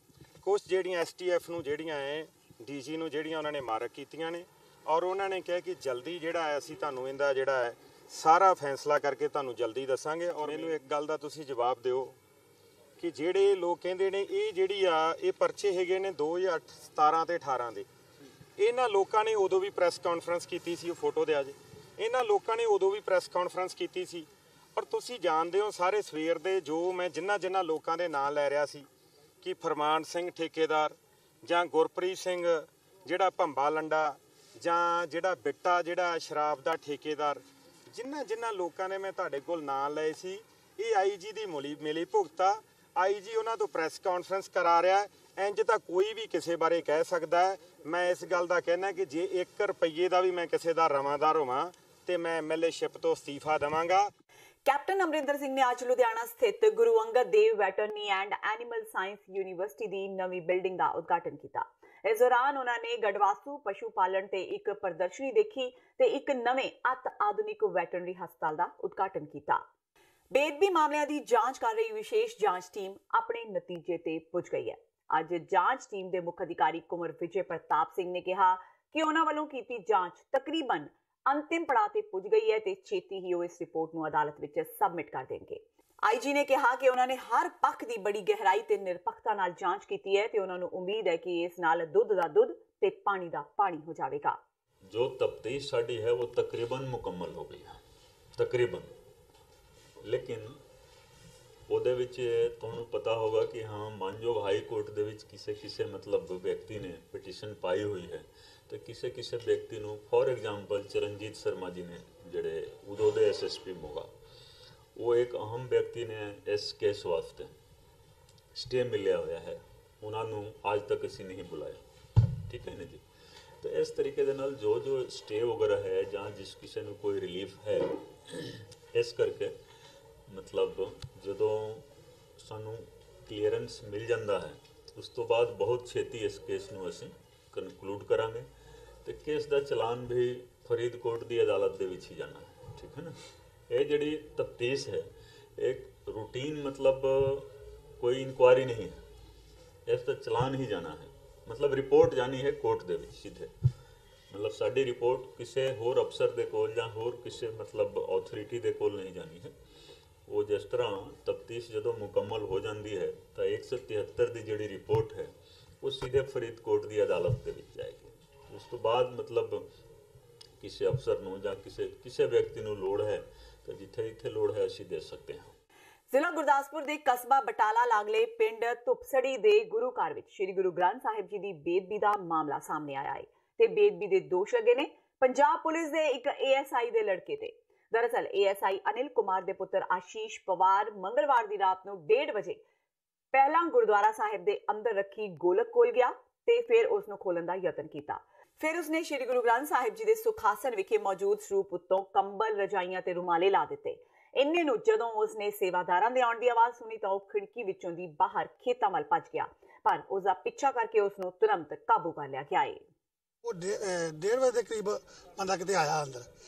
ਕੁਝ ਜਿਹੜੀਆਂ STF ਨੂੰ, ਜਿਹੜੀਆਂ ਹੈ DG ਨੂੰ, ਜਿਹੜੀਆਂ ਉਹਨਾਂ ਨੇ ਮਾਰਕ ਕੀਤੀਆਂ ਨੇ ਔਰ ਉਹਨਾਂ ਨੇ ਕਿਹਾ ਕਿ ਜਲਦੀ ਜਿਹੜਾ ਹੈ ਅਸੀਂ ਤੁਹਾਨੂੰ ਇਹਦਾ ਜਿਹੜਾ ਹੈ ਸਾਰਾ ਫੈਸਲਾ ਕਰਕੇ ਤੁਹਾਨੂੰ ਜਲਦੀ ਦੱਸਾਂਗੇ। ਔਰ ਇਹਨੂੰ ਇੱਕ ਗੱਲ ਦਾ ਤੁਸੀਂ ਜਵਾਬ ਦਿਓ ਕਿ ਜਿਹੜੇ ਲੋਕ ਕਹਿੰਦੇ ਨੇ ਇਹ ਜਿਹੜੀ ਆ ਇਹ ਪਰਚੇ ਹੈਗੇ ਨੇ 2017 ਤੇ 18 ਦੇ, ਇਹਨਾਂ ਲੋਕਾਂ ਨੇ ਉਦੋਂ ਵੀ ਪ੍ਰੈਸ ਕਾਨਫਰੰਸ ਕੀਤੀ ਸੀ, ਉਹ ਫੋਟੋ ਦੇ ਆ ਜੇ, ਇਹਨਾਂ ਲੋਕਾਂ ਨੇ ਉਦੋਂ ਵੀ ਪ੍ਰੈਸ ਕਾਨਫਰੰਸ ਕੀਤੀ ਸੀ ਔਰ ਤੁਸੀਂ ਜਾਣਦੇ ਹੋ ਸਾਰੇ ਸਵੇਰ ਦੇ ਜੋ ਮੈਂ ਜਿਨ੍ਹਾਂ ਲੋਕਾਂ ਦੇ ਨਾਂ ਲੈ ਰਿਹਾ ਸੀ ਕਿ ਫਰਮਾਨ ਸਿੰਘ ਠੇਕੇਦਾਰ ਜਾਂ ਗੁਰਪ੍ਰੀਤ ਸਿੰਘ ਜਿਹੜਾ ਭੰਬਾ ਲੰਡਾ ਜਾਂ ਜਿਹੜਾ ਬਿੱਟਾ ਜਿਹੜਾ ਸ਼ਰਾਬ ਦਾ ਠੇਕੇਦਾਰ, ਜਿਨ੍ਹਾਂ ਲੋਕਾਂ ਨੇ ਮੈਂ ਤੁਹਾਡੇ ਕੋਲ ਨਾਂ ਲਏ ਸੀ, ਇਹ IG ਦੀ ਮਿਲੀ ਭੁਗਤਾ। IG ਉਹਨਾਂ ਤੋਂ ਪ੍ਰੈਸ ਕਾਨਫਰੰਸ ਕਰਾ ਰਿਹਾ, ਇੰਜ ਤਾਂ ਕੋਈ ਵੀ ਕਿਸੇ ਬਾਰੇ ਕਹਿ ਸਕਦਾ ਹੈ। ਮੈਂ ਇਸ ਗੱਲ ਦਾ ਕਹਿਣਾ ਕਿ ਜੇ 1 ਰੁਪਈਏ ਦਾ ਵੀ ਮੈਂ ਕਿਸੇ ਦਾ ਰਵਾਂਦਾਰ ਹੋਵਾਂ ਤੇ ਮੈਂ MLA-ਸ਼ਿਪ ਤੋਂ ਅਸਤੀਫਾ ਦੇਵਾਂਗਾ। ਕੈਪਟਨ ਅਮਰਿੰਦਰ ਸਿੰਘ ਨੇ ਅੱਜ ਲੁਧਿਆਣਾ ਸਥਿਤ Guru Angad Dev veterinary and animal science university ਦੀ ਨਵੀਂ ਬਿਲਡਿੰਗ ਦਾ ਉਦਘਾਟਨ ਕੀਤਾ। ਇਸ ਦੌਰਾਨ ਉਹਨਾਂ ਨੇ ਗੜਵਾਸੂ ਪਸ਼ੂ ਪਾਲਣ ਤੇ ਇੱਕ ਪ੍ਰਦਰਸ਼ਨੀ ਦੇਖੀ ਤੇ ਇੱਕ ਨਵੇਂ ਅਤ ਆਧੁਨਿਕ ਵੈਟਰਨਰੀ ਹਸਪਤਾਲ ਦਾ ਉਦਘਾਟਨ ਕੀਤਾ। ਬੇਅਦਬੀ ਮਾਮਲਿਆਂ ਦੀ ਜਾਂਚ ਕਰ ਰਹੀ ਵਿਸ਼ੇਸ਼ ਜਾਂਚ ਟੀਮ ਆਪਣੇ ਨਤੀਜੇ ਤੇ ਪੁੱਜ ਗਈ ਹੈ। ਅੱਜ ਜਾਂਚ ਟੀਮ ਦੇ ਮੁੱਖ ਅਧਿਕਾਰੀ ਕੁਮਰ ਵਿਜੇ ਪ੍ਰਤਾਪ ਸਿੰਘ ਨੇ ਕਿਹਾ ਕਿ ਉਹਨਾਂ ਵੱਲੋਂ ਕੀਤੀ ਜਾਂਚ ਤਕਰੀਬਨ ਅੰਤਿਮ ਪੜਾਅ ਤੇ ਪੁੱਜ ਗਈ ਹੈ ਤੇ ਛੇਤੀ ਹੀ ਉਹ ਇਸ ਰਿਪੋਰਟ ਨੂੰ ਅਦਾਲਤ ਵਿੱਚ ਸਬਮਿਟ ਕਰ ਦੇਣਗੇ। IG ਨੇ ਕਿਹਾ ਕਿ ਉਹਨਾਂ ਨੇ ਹਰ ਪੱਖ ਦੀ ਬੜੀ ਗਹਿਰਾਈ ਤੇ ਨਿਰਪੱਖਤਾ ਨਾਲ ਜਾਂਚ ਕੀਤੀ ਹੈ ਤੇ ਉਹਨਾਂ ਨੂੰ ਉਮੀਦ ਹੈ ਕਿ ਇਸ ਨਾਲ ਦੁੱਧ ਦਾ ਦੁੱਧ ਤੇ ਪਾਣੀ ਦਾ ਪਾਣੀ ਹੋ ਜਾਵੇਗਾ। ਜੋ ਤਫਤੀਸ਼ ਸਾਡੀ ਹੈ ਉਹ ਤਕਰੀਬਨ ਮੁਕੰਮਲ ਹੋ ਗਈ ਹੈ, ਤਕਰੀਬਨ। ਲੇਕਿਨ ਉਹਦੇ ਵਿੱਚ ਤੁਹਾਨੂੰ ਪਤਾ ਹੋਗਾ ਕਿ ਹਾਂ ਮਾਨਯੋਗ ਹਾਈ ਕੋਰਟ ਦੇ ਵਿੱਚ ਕਿਸੇ ਮਤਲਬ ਵਿਅਕਤੀ ਨੇ ਪਟੀਸ਼ਨ ਪਾਈ ਹੋਈ ਹੈ ਤੇ ਕਿਸੇ ਵਿਅਕਤੀ ਨੂੰ ਫੋਰ ਐਗਜ਼ਾਮਪਲ ਚਰਨਜੀਤ ਸ਼ਰਮਾ ਜੀ ਨੇ ਜਿਹੜੇ ਉਦੋਂ ਦੇ SSP ਮੋਗਾ, ਉਹ ਇੱਕ ਅਹਿਮ ਵਿਅਕਤੀ ਨੇ ਇਸ ਕੇਸ ਵਾਸਤੇ ਸਟੇ ਮਿਲਿਆ ਹੋਇਆ ਹੈ, ਉਹਨਾਂ ਨੂੰ ਅੱਜ ਤੱਕ ਅਸੀਂ ਨਹੀਂ ਬੁਲਾਇਆ, ਠੀਕ ਹੈ ਨਾ ਜੀ। तो इस तरीके दे नाल जो स्टे वगैरह है ਜਾਂ जिस किसी ਨੂੰ कोई रिलीफ है इस करके मतलब ਜਦੋਂ ਸਾਨੂੰ ਕਲੀਅਰੈਂਸ ਮਿਲ ਜਾਂਦਾ ਹੈ ਉਸ ਤੋਂ ਬਾਅਦ ਬਹੁਤ ਛੇਤੀ ਇਸ ਕੇਸ ਨੂੰ ਅਸੀਂ ਕਨਕਲੂਡ ਕਰਾਂਗੇ ਤੇ ਕੇਸ ਦਾ ਚਲਾਨ ਵੀ ਫਰੀਦਕੋਟ ਦੀ ਅਦਾਲਤ ਦੇ ਵਿੱਚ ਹੀ ਜਾਣਾ ਹੈ, ਠੀਕ ਹੈ ਨਾ। ਇਹ ਜਿਹੜੀ ਤਫਤੀਸ਼ ਹੈ ਇੱਕ रूटीन मतलब कोई इंक्वायरी नहीं है, इस ਦਾ ਚਲਾਨ ਹੀ ਜਾਣਾ ਹੈ, मतलब रिपोर्ट जानी है कोर्ट ਦੇ ਵਿੱਚ सीधे, मतलब ਸਾਡੀ ਰਿਪੋਰਟ ਕਿਸੇ ਹੋਰ ਅਫਸਰ ਦੇ ਕੋਲ ਜਾਂ ਹੋਰ ਕਿਸੇ मतलब ਅਥਾਰਟੀ ਦੇ ਕੋਲ ਨਹੀਂ ਜਾਣੀ ਹੈ। ਉਹ ਜਿਸ ਤਰ੍ਹਾਂ ਤਫਤੀਸ਼ ਜਦੋਂ ਮੁਕੰਮਲ ਹੋ ਜਾਂਦੀ ਹੈ ਤਾਂ 173 ਦੀ ਜਿਹੜੀ ਰਿਪੋਰਟ ਹੈ ਉਹ ਸਿੱਧੇ ਫਰੀਦਕੋਟ ਦੀ ਅਦਾਲਤ ਦੇ ਵਿੱਚ ਜਾਏਗੀ। ਉਸ ਤੋਂ ਬਾਅਦ मतलब ਕਿਸੇ ਅਫਸਰ ਨੂੰ ਜਾਂ ਕਿਸੇ ਵਿਅਕਤੀ ਨੂੰ ਲੋੜ ਹੈ ਤਾਂ ਜਿੱਥੇ ਲੋੜ ਹੈ ਅਸੀਂ ਦੇ ਸਕਦੇ ਹਾਂ। ਜ਼ਿਲ੍ਹਾ ਗੁਰਦਾਸਪੁਰ ਦੇ ਕਸਬਾ ਬਟਾਲਾ ਲਾਗਲੇ ਪਿੰਡ ਧੁਪਸੜੀ ਦੇ ਗੁਰੂ ਘਰ ਵਿੱਚ ਸ੍ਰੀ ਗੁਰੂ ਗ੍ਰੰਥ ਸਾਹਿਬ ਜੀ ਦੀ ਬੇਅਦਬੀ ਦਾ ਮਾਮਲਾ ਸਾਹਮਣੇ ਆਇਆ ਹੈ ਤੇ ਬੇਅਦਬੀ ਦੇ ਦੋਸ਼ ਲੱਗੇ ਨੇ ਪੰਜਾਬ ਪੁਲਿਸ ਦੇ ਇੱਕ ASI ਦੇ ਲੜਕੇ ਤੇ। ਦਰਅਸਲ ASI ਅਨਿਲ ਕੁਮਾਰ ਦੇ ਪੁੱਤਰ ਆਸ਼ੀਸ਼ ਪਵਾਰ ਮੰਗਲਵਾਰ ਦੀ ਰਾਤ ਨੂੰ 1:30 ਵਜੇ ਪਹਿਲਾਂ ਗੁਰਦੁਆਰਾ ਸਾਹਿਬ ਦੇ ਅੰਦਰ ਰੱਖੀ ਗੋਲਕ ਕੋਲ ਗਿਆ ਤੇ ਫਿਰ ਉਸ ਨੂੰ ਖੋਲਣ ਦਾ ਯਤਨ ਕੀਤਾ। ਫਿਰ ਉਸਨੇ ਸ੍ਰੀ ਗੁਰੂ ਗ੍ਰੰਥ ਸਾਹਿਬ ਜੀ ਦੇ ਸੁਖਾਸਨ ਵਿਖੇ ਮੌਜੂਦ ਸਰੂਪ ਉੱਤੋਂ ਕੰਬਲ, ਰਜਾਈਆਂ ਤੇ ਰੁਮਾਲੇ ਲਾ ਦਿੱਤੇ। ਇੰਨੇ ਨੂੰ ਜਦੋਂ ਉਸਨੇ ਸੇਵਾਦਾਰਾਂ ਦੇ ਆਉਣ ਦੀ ਆਵਾਜ਼ ਸੁਣੀ ਤਾਂ ਉਹ ਖਿੜਕੀ ਵਿੱਚੋਂ ਦੀ ਬਾਹਰ ਖੇਤਾਂ ਵੱਲ ਭੱਜ ਗਿਆ, ਪਰ ਉਸਦਾ ਪਿੱਛਾ ਕਰਕੇ ਉਸਨੂੰ ਤੁਰੰਤ ਕਾਬੂ ਕਰ ਲਿਆ ਗਿਆ ਏ। ਉਹ 1:30 ਵਜੇ ਦੇ ਕਰੀਬ ਬੰਦਾ ਕਿਤੇ ਆਇਆ ਅੰਦਰ,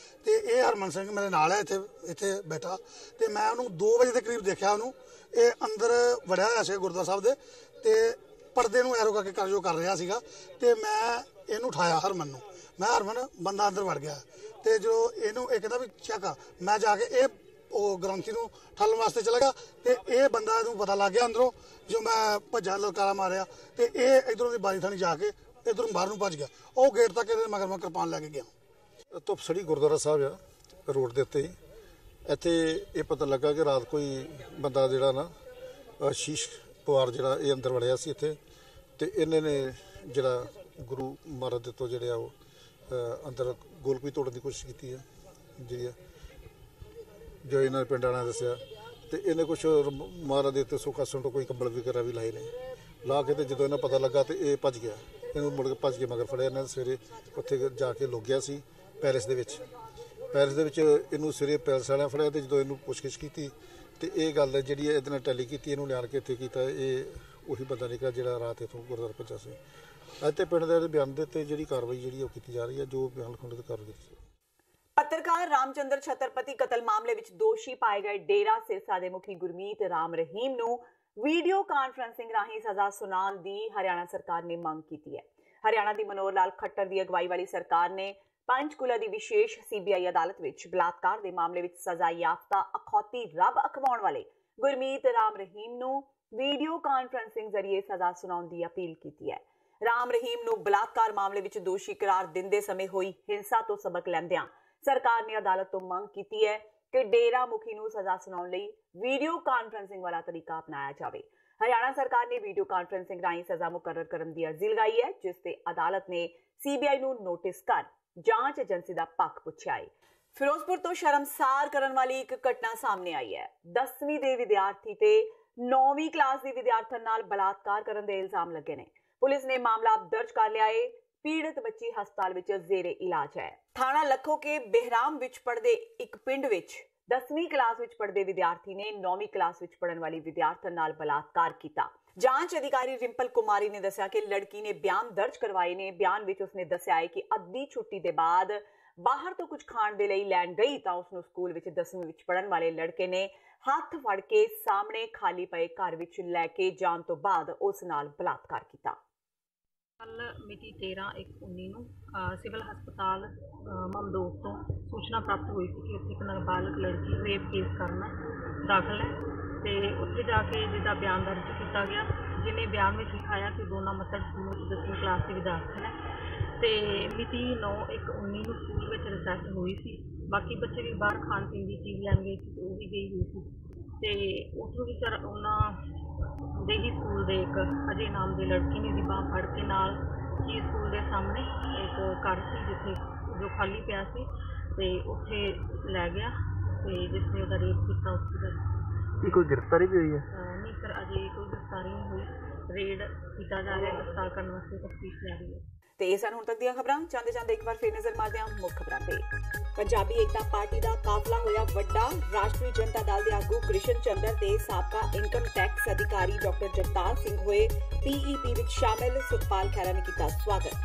ਤੇ ਇਹ ਹਰਮਨ ਸਿੰਘ ਮੇਰੇ ਨਾਲ ਹੈ ਇੱਥੇ ਬੈਠਾ, ਤੇ ਮੈਂ ਉਹਨੂੰ 2 ਵਜੇ ਦੇ ਕਰੀਬ ਦੇਖਿਆ। ਉਹਨੂੰ ਇਹ ਅੰਦਰ ਵੜਿਆ ਹੋਇਆ ਸੀ ਗੁਰਦੁਆਰਾ ਸਾਹਿਬ ਦੇ, ਤੇ ਪਰਦੇ ਨੂੰ ਐਰੋ ਕਰਕੇ ਕਰ ਰਿਹਾ ਸੀਗਾ, ਤੇ ਮੈਂ ਇਹਨੂੰ ਉਠਾਇਆ ਹਰਮਨ ਨੂੰ। ਮੈਂ ਹਰਮਨ ਬੰਦਾ ਅੰਦਰ ਵੜ ਗਿਆ, ਤੇ ਜੋ ਇਹਨੂੰ ਇਹ ਕਹਿੰਦਾ ਵੀ ਚੈੱਕ ਆ, ਮੈਂ ਜਾ ਕੇ ਇਹ ਉਹ ਗ੍ਰੰਥੀ ਨੂੰ ਠੱਲਣ ਵਾਸਤੇ ਚਲਾ ਗਿਆ, ਤੇ ਇਹ ਬੰਦਾ ਨੂੰ ਪਤਾ ਲੱਗ ਗਿਆ ਅੰਦਰੋਂ, ਜੋ ਮੈਂ ਭੱਜਾ ਲਲਕਾਰਾ ਮਾਰਿਆ, ਤੇ ਇਹ ਇਧਰੋਂ ਦੀ ਬਾਰੀ ਥਾਣੀ ਜਾ ਕੇ ਇਧਰੋਂ ਬਾਹਰ ਨੂੰ ਭੱਜ ਗਿਆ। ਉਹ ਗੇਟ ਤੱਕ ਇਹਦੇ ਮਗਰ ਮੈਂ ਕਿਰਪਾਨ ਲੈ ਕੇ ਗਿਆ। ਧੁੱਪਸੜੀ ਗੁਰਦੁਆਰਾ ਸਾਹਿਬ ਆ ਰੋਡ ਦੇ ਉੱਤੇ ਹੀ, ਇੱਥੇ ਇਹ ਪਤਾ ਲੱਗਾ ਕਿ ਰਾਤ ਕੋਈ ਬੰਦਾ ਜਿਹੜਾ ਨਾ ਸ਼ੀਸ਼ ਪਵਾਰ ਜਿਹੜਾ ਇਹ ਅੰਦਰ ਵੜਿਆ ਸੀ ਇੱਥੇ, ਤੇ ਇਹਨੇ ਨੇ ਜਿਹੜਾ ਗੁਰੂ ਮਹਾਰਾਜ ਦੇ ਤੋਂ ਜਿਹੜੇ ਆ ਉਹ ਅੰਦਰ ਗੋਲਕੀ ਤੋੜਨ ਦੀ ਕੋਸ਼ਿਸ਼ ਕੀਤੀ ਹੈ, ਜਿਹੜੀ ਜੋ ਇਹਨਾਂ ਦੇ ਪਿੰਡ ਵਾਲਿਆਂ ਨੇ ਦੱਸਿਆ। ਤੇ ਇਹਨੇ ਕੁਛ ਮਹਾਰਾਜ ਦੇ ਉੱਤੇ ਸੁਖਾਸਣ ਤੋਂ ਕੋਈ ਕੰਬਲ ਵਗੈਰਾ ਵੀ ਲਾਏ ਨੇ, ਲਾ ਕੇ, ਤੇ ਜਦੋਂ ਇਹਨਾਂ ਪਤਾ ਲੱਗਾ ਤੇ ਇਹ ਭੱਜ ਗਿਆ। ਇਹਨੂੰ ਮੁੜ ਕੇ ਭੱਜ ਕੇ ਮਗਰ ਫੜਿਆ ਇਹਨਾਂ ਨੇ। ਸਵੇਰੇ ਉੱਥੇ ਜਾ ਕੇ ਲੁਕ ਗਿਆ ਸੀ ਪੈਰਿਸ ਦੇ ਵਿੱਚ ਇਹਨੂੰ ਸਵੇਰੇ ਪੈਰਿਸ ਵਾਲਿਆਂ ਫੜਿਆ, ਤੇ ਜਦੋਂ ਇਹਨੂੰ ਪੁੱਛਗਿੱਛ ਕੀਤੀ ਤੇ ਇਹ ਗੱਲ ਜਿਹੜੀ ਇਹਦੇ ਨਾਲ ਟੈਲੀ ਕੀਤੀ, ਇਹਨੂੰ ਲਿਆਣ ਕੇ ਇੱਥੇ ਕੀਤਾ। ਇਹ ਉਹੀ ਬੰਦਾ ਨਿਕਲਿਆ ਜਿਹੜਾ ਰਾਤ ਇੱਥੋਂ ਗੁਰਦੁਆਰਾ ਭੱਜਾ ਸੀ। ਅੱਜ ਤੇ ਪਿੰਡ ਦੇ ਬਿਆਨ ਦੇ ਉੱਤੇ ਜਿਹੜੀ ਕਾਰਵਾਈ ਜਿਹੜੀ ਉਹ ਕੀਤੀ ਜਾ ਰਹੀ ਹੈ, ਜੋ ਬਿਆਨ ਲਿਖਾਉਣ ਦੀ ਕਾਰਵਾਈ ਕੀਤੀ। ਪੱਤਰਕਾਰ ਰਾਮਚੰਦਰ ਛਤਰਪਤੀ ਕਤਲ ਮਾਮਲੇ ਵਿੱਚ ਦੋਸ਼ੀ ਪਾਏ ਗਏ ਡੇਰਾ ਸਿਰਸਾ ਦੇ ਮੁਖੀ ਗੁਰਮੀਤ ਰਾਮ ਰਹੀਮ ਨੂੰ ਵੀਡੀਓ ਕਾਨਫਰੰਸਿੰਗ ਰਾਹੀਂ ਸਜ਼ਾ ਸੁਣਾਉਣ ਦੀ ਹਰਿਆਣਾ ਸਰਕਾਰ ਨੇ ਮੰਗ ਕੀਤੀ ਹੈ। ਹਰਿਆਣਾ ਦੀ ਮਨੋਹਰ ਲਾਲ ਖੱਟਰ ਦੀ ਅਗਵਾਈ ਵਾਲੀ ਸਰਕਾਰ ਨੇ ਪੰਚਕੂਲਾ ਦੀ ਵਿਸ਼ੇਸ਼ CBI ਅਦਾਲਤ ਵਿੱਚ ਬਲਾਤਕਾਰ ਦੇ ਮਾਮਲੇ ਵਿੱਚ ਸਜ਼ਾ ਯਾਫਤਾ ਅਖੌਤੀ ਰੱਬ ਅਖਵਾਉਣ ਵਾਲੇ ਗੁਰਮੀਤ ਰਾਮ ਰਹੀਮ ਨੂੰ ਵੀਡੀਓ ਕਾਨਫਰੰਸਿੰਗ ਜ਼ਰੀਏ ਸਜ਼ਾ ਸੁਣਾਉਣ ਦੀ ਅਪੀਲ ਕੀਤੀ ਹੈ। ਰਾਮ ਰਹੀਮ ਨੂੰ ਬਲਾਤਕਾਰ ਮਾਮਲੇ ਵਿੱਚ ਦੋਸ਼ੀ ਕਰਾਰ ਦਿੰਦੇ ਸਮੇਂ ਹੋਈ ਹਿੰਸਾ ਤੋਂ ਸਬਕ ਲੈਂਦਿਆਂ ਸਰਕਾਰ ਨੇ ਅਦਾਲਤ ਤੋਂ ਮੰਗ ਕੀਤੀ ਹੈ ਕਿ ਡੇਰਾ ਮੁਖੀ ਨੂੰ ਸਜ਼ਾ ਸੁਣਾਉਣ ਲਈ ਵੀਡੀਓ ਕਾਨਫਰੰਸਿੰਗ ਵਾਲਾ ਤਰੀਕਾ ਅਪਣਾਇਆ ਜਾਵੇ। ਹਰਿਆਣਾ ਸਰਕਾਰ ਨੇ ਵੀਡੀਓ ਕਾਨਫਰੰਸਿੰਗ ਰਾਹੀਂ ਸਜ਼ਾ ਮੁਕਰਰ ਕਰਨ ਦੀ ਅਰਜ਼ੀ ਲਗਾਈ ਹੈ, ਜਿਸ ਤੇ ਅਦਾਲਤ ਨੇ CBI ਨੂੰ ਨੋਟਿਸ ਕਰ ਜਾਂਚ ਏਜੰਸੀ ਦਾ ਪੱਖ ਪੁੱਛਿਆ ਹੈ। ਫਿਰੋਜ਼ਪੁਰ ਤੋਂ ਸ਼ਰਮਸਾਰ ਕਰਨ ਵਾਲੀ ਇੱਕ ਘਟਨਾ ਸਾਹਮਣੇ ਆਈ ਹੈ। 10ਵੀਂ ਦੇ ਵਿਦਿਆਰਥੀ ਤੇ 9ਵੀਂ ਕਲਾਸ ਦੀ ਵਿਦਿਆਰਥਣ ਨਾਲ ਬਲਾਤਕਾਰ ਕਰਨ ਦੇ ਇਲਜ਼ਾਮ ਲੱਗੇ ਨੇ। ਪੁਲਿਸ ਨੇ ਮਾਮਲਾ ਦਰਜ ਕਰ ਲਿਆ ਹੈ। ਪੀੜਤ ਬੱਚੀ ਹਸਪਤਾਲ ਵਿੱਚ ਜ਼ੇਰੇ ਇਲਾਜ ਹੈ। ਥਾਣਾ ਲੱਖੋ ਕੇ ਬਹਿਰਾਮ ਵਿੱਚ ਪੜ੍ਹਦੇ ਇੱਕ ਪਿੰਡ ਵਿੱਚ 10ਵੀਂ ਕਲਾਸ ਵਿੱਚ ਪੜ੍ਹਦੇ ਵਿਦਿਆਰਥੀ ਨੇ 9ਵੀਂ ਕਲਾਸ ਵਿੱਚ ਪੜ੍ਹਨ ਵਾਲੀ ਵਿਦਿਆਰਥਣ ਨਾਲ ਬਲਾਤਕਾਰ ਕੀਤਾ। ਜਾਂਚ ਅਧਿਕਾਰੀ ਰਿੰਪਲ ਕੁਮਾਰੀ ਨੇ ਦੱਸਿਆ ਕਿ ਲੜਕੀ ਨੇ ਬਿਆਨ ਦਰਜ ਕਰਵਾਏ ਨੇ। ਬਿਆਨ ਵਿੱਚ ਉਸਨੇ ਦੱਸਿਆ ਹੈ ਕਿ ਅੱਧੀ ਛੁੱਟੀ ਦੇ ਬਾਅਦ ਬਾਹਰ ਤੋਂ ਕੁਝ ਖਾਣ ਦੇ ਲਈ ਲੈਣ ਗਈ ਤਾਂ ਉਸਨੂੰ ਸਕੂਲ ਵਿੱਚ 10ਵੀਂ ਵਿੱਚ ਪੜ੍ਹਨ ਵਾਲੇ ਲੜਕੇ ਨੇ ਹੱਥ ਫੜ ਕੇ ਸਾਹਮਣੇ ਖਾਲੀ ਪਏ ਘਰ ਵਿੱਚ ਲੈ ਕੇ ਜਾਣ ਤੋਂ ਬਾਅਦ ਉਸ ਨਾਲ ਬਲਾਤਕਾਰ ਕੀਤਾ। ਕੱਲ ਮਿਤੀ 13/1/19 ਨੂੰ ਸਿਵਲ ਹਸਪਤਾਲ ਮਮਦੋਟ ਤੋਂ ਸੂਚਨਾ ਪ੍ਰਾਪਤ ਹੋਈ ਸੀ ਕਿ ਉੱਥੇ ਇੱਕ ਨਾਬਾਲਗ ਲੜਕੀ ਰੇਪ ਕੇਸ ਕਰਨਾ ਦਾਖਲ ਹੈ, ਤੇ ਉੱਥੇ ਜਾ ਕੇ ਜਿਹਦਾ ਬਿਆਨ ਦਰਜ ਕੀਤਾ ਗਿਆ, ਜਿਹਨੇ ਬਿਆਨ ਵਿੱਚ ਲਿਖਾਇਆ ਕਿ ਦੋਨਾ ਮੱਤੜ ਸਕੂਲ ਵਿੱਚ 10ਵੀਂ ਕਲਾਸ ਦੀ ਵਿਦਿਆਰਥਣ ਹੈ, ਤੇ ਮਿਤੀ 9/1/19 ਨੂੰ ਸਕੂਲ ਵਿੱਚ ਰਿਸੈਸ ਹੋਈ ਸੀ। ਬਾਕੀ ਬੱਚੇ ਵੀ ਬਾਹਰ ਖਾਣ ਪੀਣ ਦੀ ਚੀਜ਼ ਲੈਣ ਗਏ ਸੀ, ਉਹ ਵੀ ਗਈ ਹੋਈ ਸੀ, ਤੇ ਉੱਥੋਂ ਵੀ ਉਹਨਾਂ ਦੇ ਹੀ ਸਕੂਲ ਦੇ ਇੱਕ ਅਜੇ ਨਾਮ ਦੀ ਲੜਕੀ ਨੇ ਦੀ ਬਾਂਹ ਫੜ ਕੇ ਨਾਲ ਹੀ ਸਕੂਲ ਦੇ ਸਾਹਮਣੇ ਇੱਕ ਘਰ ਸੀ ਜਿੱਥੇ ਜੋ ਖਾਲੀ ਪਿਆ ਸੀ, ਤੇ ਉੱਥੇ ਲੈ ਗਿਆ, ਤੇ ਜਿਸ ਨੇ ਉਹਦਾ ਰੇਪ ਕੀਤਾ। उसकी कोई गिरफ्तारी भी हुई है? नहीं सर, अजੇ कोई गिरफ्तारी नहीं हुई। रेड किया जा रहा है, गिरफ्तार करने वास्ते तफ्तीश जारी है। ਤੇ ਇਹ ਸਨ ਹੁਣ ਤੱਕ ਦੀਆਂ ਖਬਰਾਂ। ਚਾਹੁੰਦੇ ਇੱਕ ਵਾਰ ਫਿਰ ਨਜ਼ਰ ਮਾਰਦੇ ਹਾਂ ਮੁੱਖ ਖਬਰਾਂ ਤੇ। ਪੰਜਾਬੀ ਏਕਤਾ ਪਾਰਟੀ ਦਾ ਕਾਫਲਾ ਹੋਇਆ ਵੱਡਾ। ਰਾਸ਼ਟਰੀ ਜਨਤਾ ਦਲ ਦੇ ਆਗੂ ਕ੍ਰਿਸ਼ਨ ਚੰਦਰ ਤੇ ਸਾਬਕਾ ਇਨਕਮ ਟੈਕਸ ਅਧਿਕਾਰੀ ਡਾਕਟਰ ਜਗਤਾਰ ਸਿੰਘ ਹੋਏ PEP ਵਿੱਚ ਸ਼ਾਮਿਲ। ਸੁਖਪਾਲ ਖਹਿਰਾ ਨੇ ਕੀਤਾ ਸਵਾਗਤ।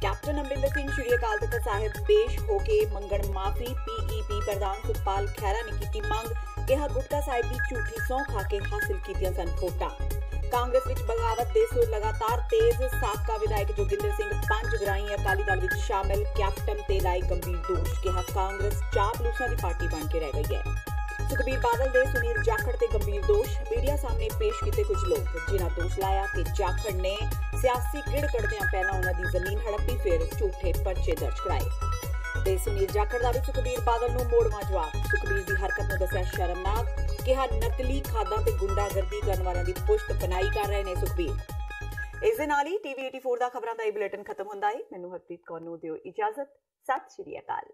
ਕੈਪਟਨ ਅਮਰਿੰਦਰ ਸਿੰਘ ਸ਼੍ਰੀ ਅਕਾਲ ਤਖਤ ਸਾਹਿਬ ਪੇਸ਼ ਹੋ ਕੇ ਮੰਗਣ ਮਾਫੀ। PEP ਪ੍ਰਧਾਨ ਸੁਖਪਾਲ ਖਹਿਰਾ ਨੇ ਕੀਤੀ ਮੰਗ। ਕਿਹਾ ਗੁਟਕਾ ਸਾਹਿਬ ਦੀ ਝੂਠੀ ਸਹੁੰ ਖਾ ਕੇ ਹਾਸਿਲ ਕੀਤੀਆਂ ਸਨ ਵੋਟਾਂ। ਕਾਂਗਰਸ ਵਿੱਚ ਬਗਾਵਤ ਦੇ ਸੁਰ ਲਗਾਤਾਰ ਤੇਜ਼। ਸਾਬਕਾ ਵਿਧਾਇਕ ਜੋਗਿੰਦਰ ਸਿੰਘ ਪੰਜਗਰਾਈ ਅਕਾਲੀ ਦਲ ਵਿੱਚ ਸ਼ਾਮਿਲ। ਕੈਪਟਨ ਤੇ ਲਾਏ ਗੰਭੀਰ ਦੋਸ਼। ਕਿਹਾ ਕਾਂਗਰਸ ਚਾਪਲੂਸਾਂ ਦੀ ਪਾਰਟੀ ਬਣ ਕੇ ਰਹਿ ਗਈ ਹੈ। ਸੁਖਬੀਰ ਬਾਦਲ ਦੇ ਸੁਨੀਲ ਜਾਖੜ ਤੇ ਗੰਭੀਰ ਦੋਸ਼। ਮੀਡੀਆ ਸਾਹਮਣੇ ਪੇਸ਼ ਕੀਤੇ ਕੁਝ ਲੋਕ, ਜਿਨ੍ਹਾਂ ਦੋਸ਼ ਲਾਇਆ ਕਿ ਜਾਖੜ ਨੇ ਸਿਆਸੀ ਕਿੜ ਕੱਢਦਿਆਂ ਪਹਿਲਾਂ ਉਹਨਾਂ ਦੀ ਜ਼ਮੀਨ ਹੜੱਪੀ, ਫਿਰ ਝੂਠੇ ਪਰਚੇ ਦਰਜ ਕਰਾਏ। ਤੇ ਸੁਨੀਲ ਜਾਖੜ ਦਾ ਵੀ ਸੁਖਬੀਰ ਬਾਦਲ ਨੂੰ ਮੋੜਵਾਂ ਜਵਾਬ। ਸੁਖਬੀਰ ਦੀ ਹਰਕਤ ਨੂੰ ਦੱਸਿਆ ਸ਼ਰਮਨਾਕ। ਕਿਹਾ ਨਕਲੀ ਖਾਦਾਂ ਤੇ ਗੁੰਡਾਗਰਦੀ ਕਰਨ ਵਾਲਿਆਂ ਦੀ ਪੁਸ਼ਤ ਪਨਾਈ ਕਰ ਰਹੇ ਨੇ ਸੁਖਬੀਰ। ਇਸ ਦੇ ਨਾਲ ਹੀ TV 84 ਦਾ ਖਬਰਾਂ ਦਾ ਇਹ ਬੁਲੇਟਿਨ ਖਤਮ ਹੁੰਦਾ ਹੈ। ਮੈਨੂੰ ਹਰਪ੍ਰੀਤ ਕੌਰ ਨੂੰ ਦਿਓ ਇਜਾਜ਼ਤ। ਸਤਿ ਸ਼੍ਰੀ ਅਕਾਲ।